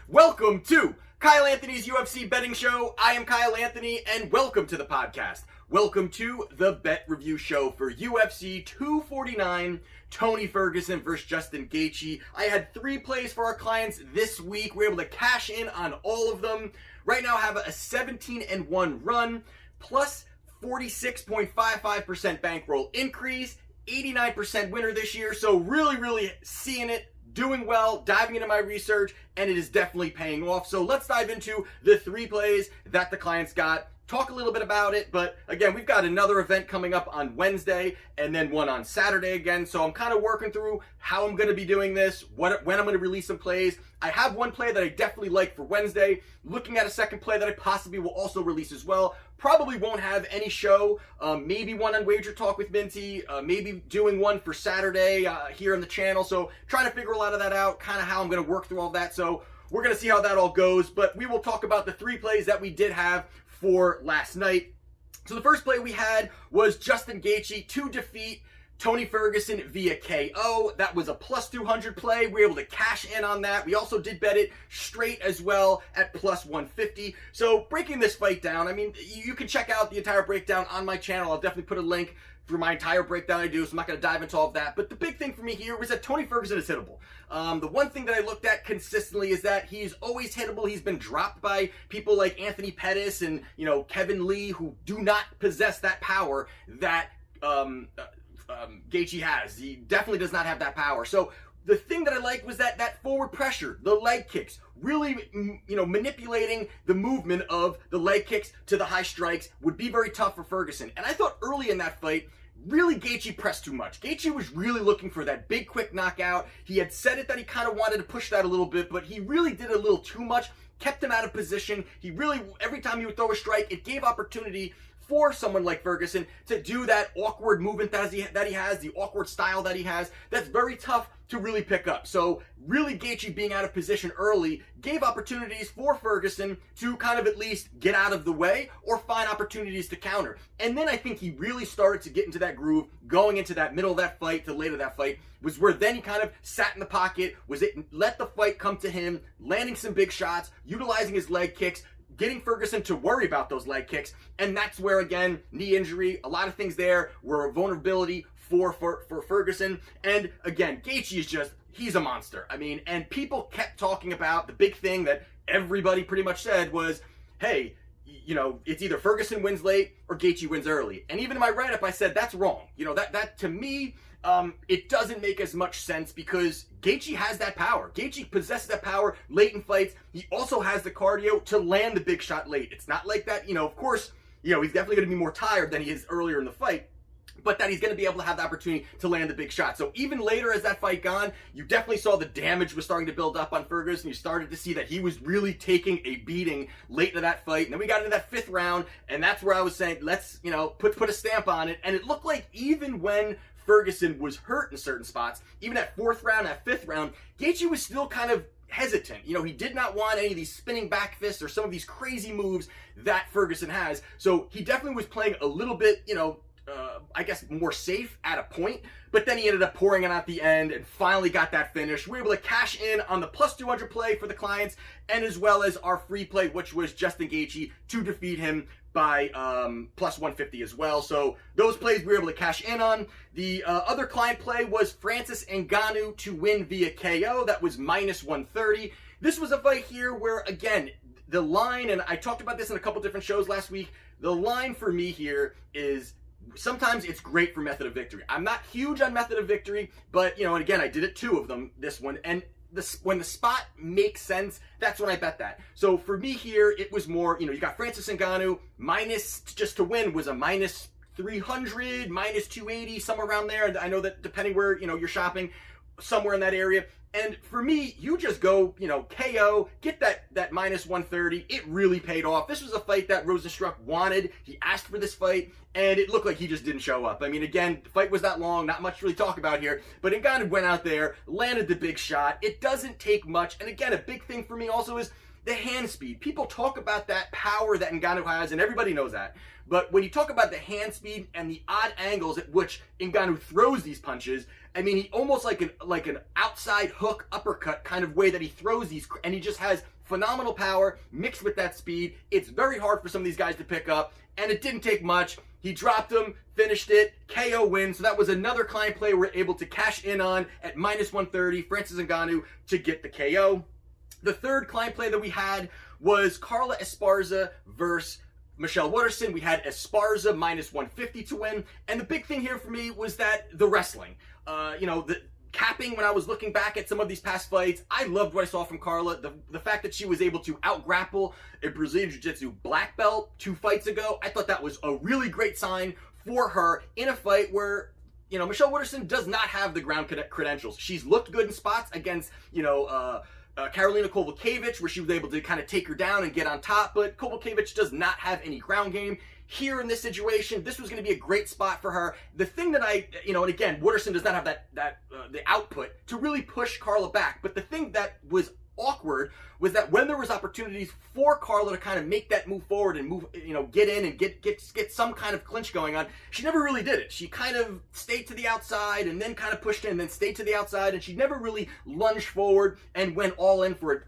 Welcome to Kyle Anthony's UFC betting show. I am Kyle Anthony, and welcome to the podcast. Welcome to the bet review show for UFC 249, Tony Ferguson versus Justin Gaethje. I had 3 plays for our clients this week. We were able to cash in on all of them. Right now I have a 17-1 run, plus 46.55% bankroll increase, 89% winner this year. So really seeing it, doing well, diving into my research, and it is definitely paying off. So let's dive into the 3 plays that the clients got. Talk a little bit about it, but again, we've got another event coming up on Wednesday and then one on Saturday again. So I'm kind of working through how I'm going to be doing this, when I'm going to release some plays. I have one play that I definitely like for Wednesday. Looking at a second play that I possibly will also release as well. Probably won't have any show. Maybe one on Wagertalk with Minty. Maybe doing one for Saturday here on the channel. So trying to figure a lot of that out, kind of how I'm going to work through all that. So we're going to see how that all goes. But we will talk about the 3 plays that we did have for last night. So the first play we had was Justin Gaethje to defeat Tony Ferguson via KO. That was a plus 200 play. We were able to cash in on that. We also did bet it straight as well at plus 150. So breaking this fight down, I mean, you can check out the entire breakdown on my channel. I'll definitely put a link for my entire breakdown I do, so I'm not going to dive into all of that. But the big thing for me here was that Tony Ferguson is hittable. The one thing that I looked at consistently is that he's always hittable. He's been dropped by people like Anthony Pettis and, Kevin Lee, who do not possess that power that Gaethje has. He definitely does not have that power. So the thing that I liked was that forward pressure, the leg kicks, really, manipulating the movement of the leg kicks to the high strikes would be very tough for Ferguson. And I thought early in that fight, really Gaethje pressed too much. Gaethje was really looking for that big, quick knockout. He had said it that he kind of wanted to push that a little bit, but he really did a little too much, kept him out of position. He really, every time he would throw a strike, it gave opportunity for someone like Ferguson to do that awkward movement that he has, the awkward style that he has, that's very tough to really pick up. So really Gaethje being out of position early gave opportunities for Ferguson to kind of at least get out of the way or find opportunities to counter. And then I think he really started to get into that groove going into that middle of that fight to late of that fight, was where then he kind of sat in the pocket, let the fight come to him, landing some big shots, utilizing his leg kicks, getting Ferguson to worry about those leg kicks. And that's where, again, knee injury, a lot of things there were a vulnerability for Ferguson. And again, Gaethje is just, he's a monster. I mean, and people kept talking about the big thing that everybody pretty much said was, hey, it's either Ferguson wins late or Gaethje wins early. And even in my write-up, I said that's wrong. That to me, it doesn't make as much sense because Gaethje has that power. Gaethje possesses that power late in fights. He also has the cardio to land the big shot late. It's not like that, of course, he's definitely going to be more tired than he is earlier in the fight, but that he's going to be able to have the opportunity to land the big shot. So even later as that fight gone, you definitely saw the damage was starting to build up on Ferguson. You started to see that he was really taking a beating late into that fight. And then we got into that 5th round, and that's where I was saying, let's, put a stamp on it. And it looked like even when Ferguson was hurt in certain spots, even that 4th round, that 5th round, Gaethje was still kind of hesitant. He did not want any of these spinning back fists or some of these crazy moves that Ferguson has. So he definitely was playing a little bit, I guess more safe at a point, but then he ended up pouring it at the end and finally got that finish. We were able to cash in on the plus 200 play for the clients, and as well as our free play, which was Justin Gaethje to defeat him by plus 150 as well. So those plays we were able to cash in on. The other client play was Francis Ngannou to win via KO. That was minus 130. This was a fight here where, again, the line, and I talked about this in a couple different shows last week, the line for me here is sometimes it's great for method of victory. I'm not huge on method of victory, but, and again, I did it 2 of them, this one, and when the spot makes sense, that's when I bet that. So for me here, it was more, you got Francis Ngannou, minus, just to win, was a minus 300, minus 280, somewhere around there. And I know that depending where, you're shopping, somewhere in that area. And for me, you just go, KO, get that minus 130. It really paid off. This was a fight that Rosenstruck wanted. He asked for this fight, and it looked like he just didn't show up. I mean, again, the fight was that long, not much to really talk about here, but Ngannou went out there, landed the big shot. It doesn't take much. And again, a big thing for me also is the hand speed. People talk about that power that Ngannou has, and everybody knows that. But when you talk about the hand speed and the odd angles at which Ngannou throws these punches, I mean, he almost like an outside hook uppercut kind of way that he throws these, and he just has phenomenal power mixed with that speed. It's very hard for some of these guys to pick up, and it didn't take much. He dropped him, finished it, KO win. So that was another client play we're able to cash in on at -130, Francis Ngannou to get the KO. The third client play that we had was Carla Esparza versus Michelle Waterson. We had Esparza -150 to win. And the big thing here for me was that the wrestling. The capping, when I was looking back at some of these past fights, I loved what I saw from Carla. The fact that she was able to out-grapple a Brazilian Jiu-Jitsu black belt 2 fights ago, I thought that was a really great sign for her in a fight where, Michelle Waterson does not have the ground credentials. She's looked good in spots against, Karolina Kowalkiewicz, where she was able to kind of take her down and get on top, but Kowalkiewicz does not have any ground game. Here in this situation, this was going to be a great spot for her. The thing that and again, Waterson does not have the output to really push Carla back, but the thing that was awkward was that when there was opportunities for Carla to kind of make that move forward and move, get in and get some kind of clinch going on, she never really did it. She kind of stayed to the outside and then kind of pushed in and then stayed to the outside, and she never really lunged forward and went all in for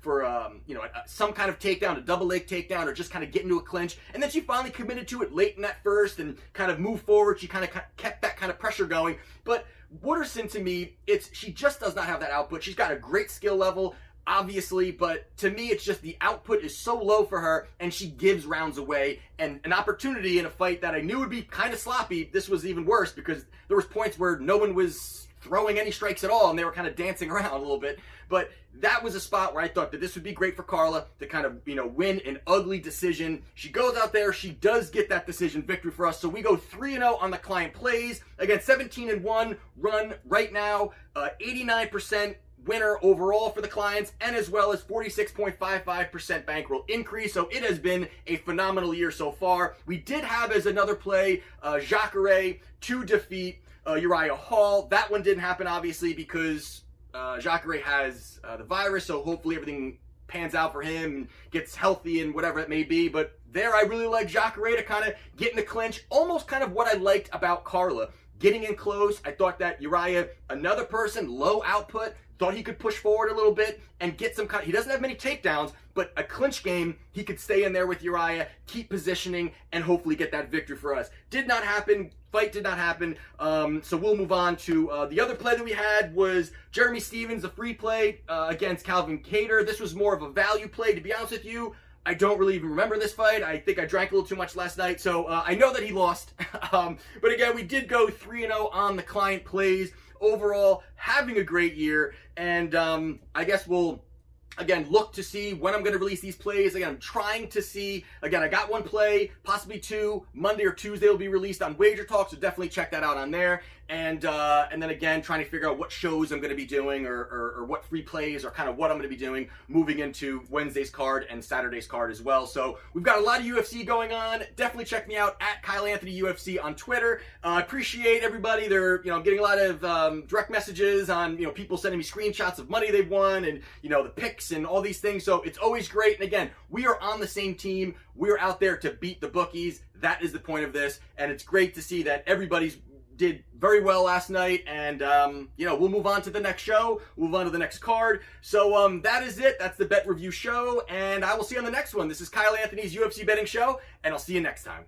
some kind of takedown, a double leg takedown, or just kind of get into a clinch. And then she finally committed to it late in that first and kind of moved forward. She kind of kept that kind of pressure going. But Waterson, to me, she just does not have that output. She's got a great skill level, obviously, but to me, it's just the output is so low for her, and she gives rounds away. And an opportunity in a fight that I knew would be kind of sloppy, this was even worse because there was points where no one was throwing any strikes at all, and they were kind of dancing around a little bit. But that was a spot where I thought that this would be great for Carla to kind of, win an ugly decision. She goes out there, she does get that decision victory for us. So we go 3-0 on the client plays. Again, 17-1 run right now, 89% winner overall for the clients, and as well as 46.55% bankroll increase. So it has been a phenomenal year so far. We did have as another play Jacare to defeat Uriah Hall. That one didn't happen, obviously, because Jacare has the virus, so hopefully everything pans out for him and gets healthy and whatever it may be. But there, I really like Jacare to kind of get in the clinch, almost kind of what I liked about Carla. Getting in close, I thought that Uriah, another person, low output, thought he could push forward a little bit and get some kind. He doesn't have many takedowns, but a clinch game, he could stay in there with Uriah, keep positioning, and hopefully get that victory for us. Did not happen. Fight did not happen. So we'll move on to the other play that we had was Jeremy Stevens, a free play against Calvin Kattar. This was more of a value play, to be honest with you. I don't really even remember this fight. I think I drank a little too much last night, so I know that he lost. But again, we did go 3-0 on the client plays. Overall, having a great year, and I guess we'll, again, look to see when I'm going to release these plays. Again, I'm trying to see, again, I got one play, possibly 2, Monday or Tuesday will be released on Wagertalk, so definitely check that out on there. And then again, trying to figure out what shows I'm going to be doing or what free plays or kind of what I'm going to be doing moving into Wednesday's card and Saturday's card as well. So we've got a lot of UFC going on. Definitely check me out at Kyle Anthony UFC on Twitter. I appreciate everybody. They're getting a lot of direct messages on people sending me screenshots of money they've won and the picks and all these things. So it's always great. And again, we are on the same team. We're out there to beat the bookies. That is the point of this, and it's great to see that everybody's did very well last night, and we'll move on to the next show. We'll move on to the next card. So that is it. That's the bet review show, and I will see you on the next one. This is Kyle Anthony's UFC betting show, and I'll see you next time.